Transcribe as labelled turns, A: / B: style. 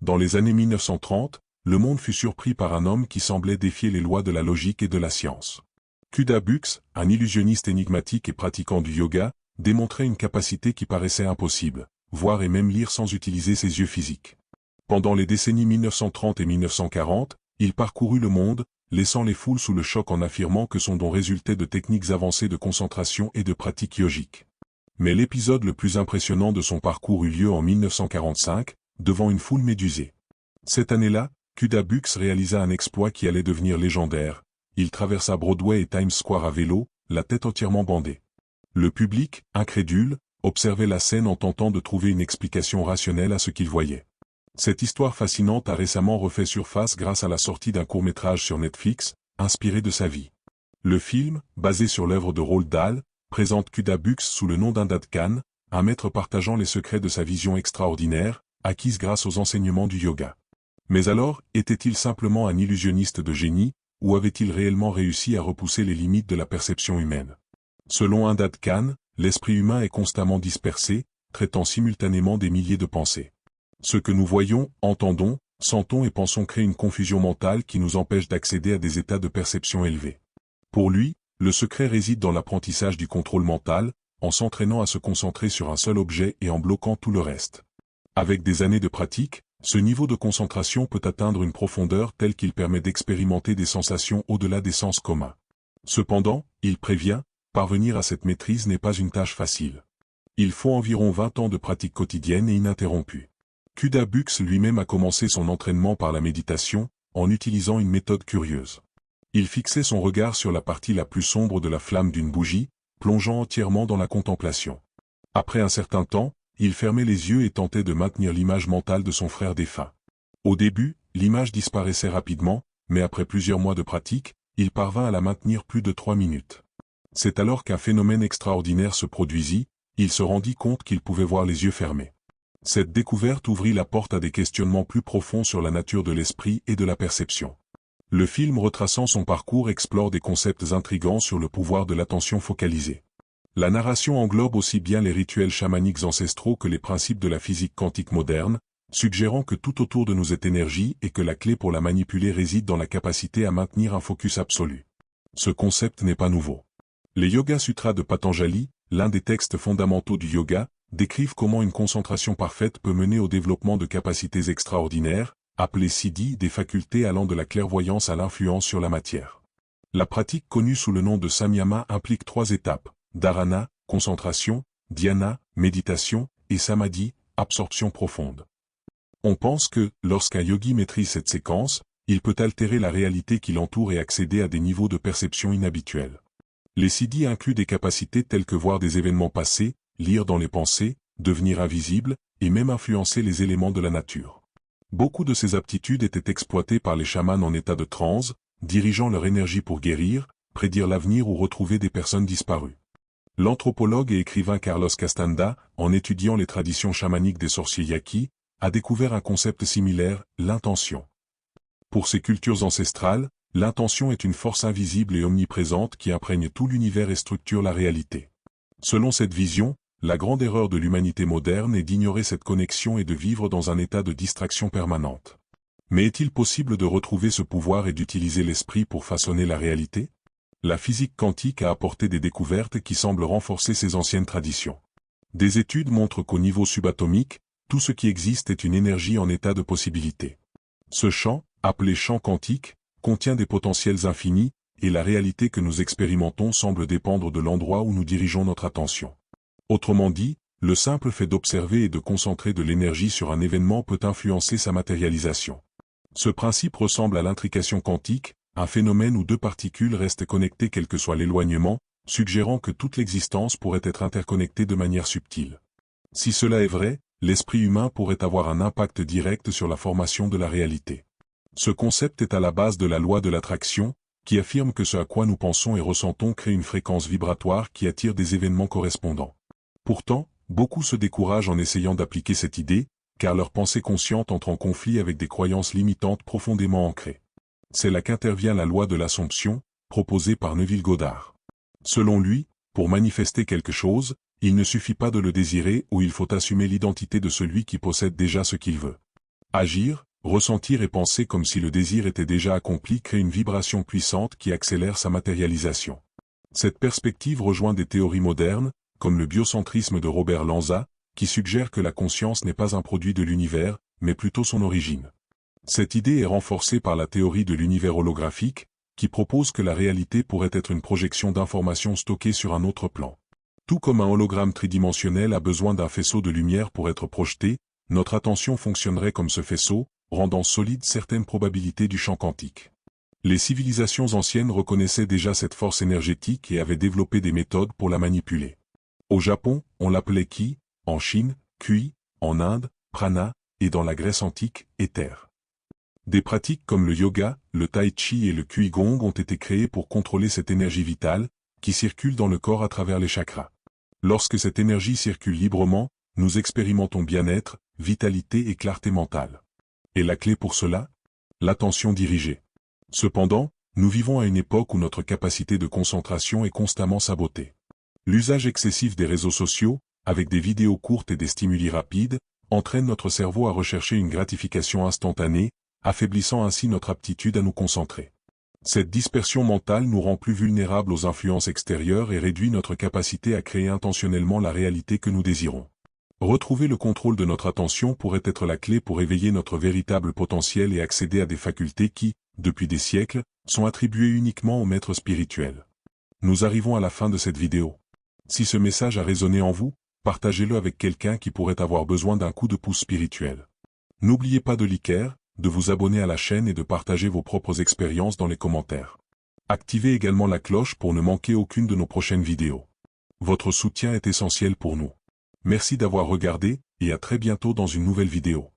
A: Dans les années 1930, le monde fut surpris par un homme qui semblait défier les lois de la logique et de la science. Kuda Bux, un illusionniste énigmatique et pratiquant du yoga, démontrait une capacité qui paraissait impossible, voir et même lire sans utiliser ses yeux physiques. Pendant les décennies 1930 et 1940, il parcourut le monde, laissant les foules sous le choc en affirmant que son don résultait de techniques avancées de concentration et de pratiques yogiques. Mais l'épisode le plus impressionnant de son parcours eut lieu en 1945, devant une foule médusée. Cette année-là, Kuda Bux réalisa un exploit qui allait devenir légendaire. Il traversa Broadway et Times Square à vélo, la tête entièrement bandée. Le public, incrédule, observait la scène en tentant de trouver une explication rationnelle à ce qu'il voyait. Cette histoire fascinante a récemment refait surface grâce à la sortie d'un court-métrage sur Netflix, inspiré de sa vie. Le film, basé sur l'œuvre de Roald Dahl, présente Kuda Bux sous le nom d'Andad Khan, un maître partageant les secrets de sa vision extraordinaire, acquise grâce aux enseignements du yoga. Mais alors, était-il simplement un illusionniste de génie, ou avait-il réellement réussi à repousser les limites de la perception humaine? Selon Andad Khan, l'esprit humain est constamment dispersé, traitant simultanément des milliers de pensées. Ce que nous voyons, entendons, sentons et pensons crée une confusion mentale qui nous empêche d'accéder à des états de perception élevés. Pour lui, le secret réside dans l'apprentissage du contrôle mental, en s'entraînant à se concentrer sur un seul objet et en bloquant tout le reste. Avec des années de pratique, ce niveau de concentration peut atteindre une profondeur telle qu'il permet d'expérimenter des sensations au-delà des sens communs. Cependant, il prévient, parvenir à cette maîtrise n'est pas une tâche facile. Il faut environ 20 ans de pratique quotidienne et ininterrompue. Kuda Bux lui-même a commencé son entraînement par la méditation, en utilisant une méthode curieuse. Il fixait son regard sur la partie la plus sombre de la flamme d'une bougie, plongeant entièrement dans la contemplation. Après un certain temps, il fermait les yeux et tentait de maintenir l'image mentale de son frère défunt. Au début, l'image disparaissait rapidement, mais après plusieurs mois de pratique, il parvint à la maintenir plus de 3 minutes. C'est alors qu'un phénomène extraordinaire se produisit, il se rendit compte qu'il pouvait voir les yeux fermés. Cette découverte ouvrit la porte à des questionnements plus profonds sur la nature de l'esprit et de la perception. Le film retraçant son parcours explore des concepts intrigants sur le pouvoir de l'attention focalisée. La narration englobe aussi bien les rituels chamaniques ancestraux que les principes de la physique quantique moderne, suggérant que tout autour de nous est énergie et que la clé pour la manipuler réside dans la capacité à maintenir un focus absolu. Ce concept n'est pas nouveau. Les Yoga Sutras de Patanjali, l'un des textes fondamentaux du yoga, décrivent comment une concentration parfaite peut mener au développement de capacités extraordinaires, appelées siddhis, des facultés allant de la clairvoyance à l'influence sur la matière. La pratique connue sous le nom de samyama implique 3 étapes, dharana, concentration, dhyana, méditation, et samadhi, absorption profonde. On pense que, lorsqu'un yogi maîtrise cette séquence, il peut altérer la réalité qui l'entoure et accéder à des niveaux de perception inhabituels. Les siddhis incluent des capacités telles que voir des événements passés, lire dans les pensées, devenir invisible, et même influencer les éléments de la nature. Beaucoup de ces aptitudes étaient exploitées par les chamans en état de transe, dirigeant leur énergie pour guérir, prédire l'avenir ou retrouver des personnes disparues. L'anthropologue et écrivain Carlos Castaneda, en étudiant les traditions chamaniques des sorciers Yaqui, a découvert un concept similaire, l'intention. Pour ces cultures ancestrales, l'intention est une force invisible et omniprésente qui imprègne tout l'univers et structure la réalité. Selon cette vision, la grande erreur de l'humanité moderne est d'ignorer cette connexion et de vivre dans un état de distraction permanente. Mais est-il possible de retrouver ce pouvoir et d'utiliser l'esprit pour façonner la réalité? La physique quantique a apporté des découvertes qui semblent renforcer ces anciennes traditions. Des études montrent qu'au niveau subatomique, tout ce qui existe est une énergie en état de possibilité. Ce champ, appelé champ quantique, contient des potentiels infinis, et la réalité que nous expérimentons semble dépendre de l'endroit où nous dirigeons notre attention. Autrement dit, le simple fait d'observer et de concentrer de l'énergie sur un événement peut influencer sa matérialisation. Ce principe ressemble à l'intrication quantique, un phénomène où 2 particules restent connectées quel que soit l'éloignement, suggérant que toute l'existence pourrait être interconnectée de manière subtile. Si cela est vrai, l'esprit humain pourrait avoir un impact direct sur la formation de la réalité. Ce concept est à la base de la loi de l'attraction, qui affirme que ce à quoi nous pensons et ressentons crée une fréquence vibratoire qui attire des événements correspondants. Pourtant, beaucoup se découragent en essayant d'appliquer cette idée, car leur pensée consciente entre en conflit avec des croyances limitantes profondément ancrées. C'est là qu'intervient la loi de l'Assomption, proposée par Neville Goddard. Selon lui, pour manifester quelque chose, il ne suffit pas de le désirer ou il faut assumer l'identité de celui qui possède déjà ce qu'il veut. Agir, ressentir et penser comme si le désir était déjà accompli crée une vibration puissante qui accélère sa matérialisation. Cette perspective rejoint des théories modernes, comme le biocentrisme de Robert Lanza, qui suggère que la conscience n'est pas un produit de l'univers, mais plutôt son origine. Cette idée est renforcée par la théorie de l'univers holographique, qui propose que la réalité pourrait être une projection d'informations stockées sur un autre plan. Tout comme un hologramme tridimensionnel a besoin d'un faisceau de lumière pour être projeté, notre attention fonctionnerait comme ce faisceau, rendant solide certaines probabilités du champ quantique. Les civilisations anciennes reconnaissaient déjà cette force énergétique et avaient développé des méthodes pour la manipuler. Au Japon, on l'appelait Ki, en Chine, Kui, en Inde, Prana, et dans la Grèce antique, Éther. Des pratiques comme le yoga, le tai chi et le Qigong ont été créées pour contrôler cette énergie vitale, qui circule dans le corps à travers les chakras. Lorsque cette énergie circule librement, nous expérimentons bien-être, vitalité et clarté mentale. Et la clé pour cela? L'attention dirigée. Cependant, nous vivons à une époque où notre capacité de concentration est constamment sabotée. L'usage excessif des réseaux sociaux, avec des vidéos courtes et des stimuli rapides, entraîne notre cerveau à rechercher une gratification instantanée, affaiblissant ainsi notre aptitude à nous concentrer. Cette dispersion mentale nous rend plus vulnérables aux influences extérieures et réduit notre capacité à créer intentionnellement la réalité que nous désirons. Retrouver le contrôle de notre attention pourrait être la clé pour éveiller notre véritable potentiel et accéder à des facultés qui, depuis des siècles, sont attribuées uniquement aux maîtres spirituels. Nous arrivons à la fin de cette vidéo. Si ce message a résonné en vous, partagez-le avec quelqu'un qui pourrait avoir besoin d'un coup de pouce spirituel. N'oubliez pas de liker, de vous abonner à la chaîne et de partager vos propres expériences dans les commentaires. Activez également la cloche pour ne manquer aucune de nos prochaines vidéos. Votre soutien est essentiel pour nous. Merci d'avoir regardé, et à très bientôt dans une nouvelle vidéo.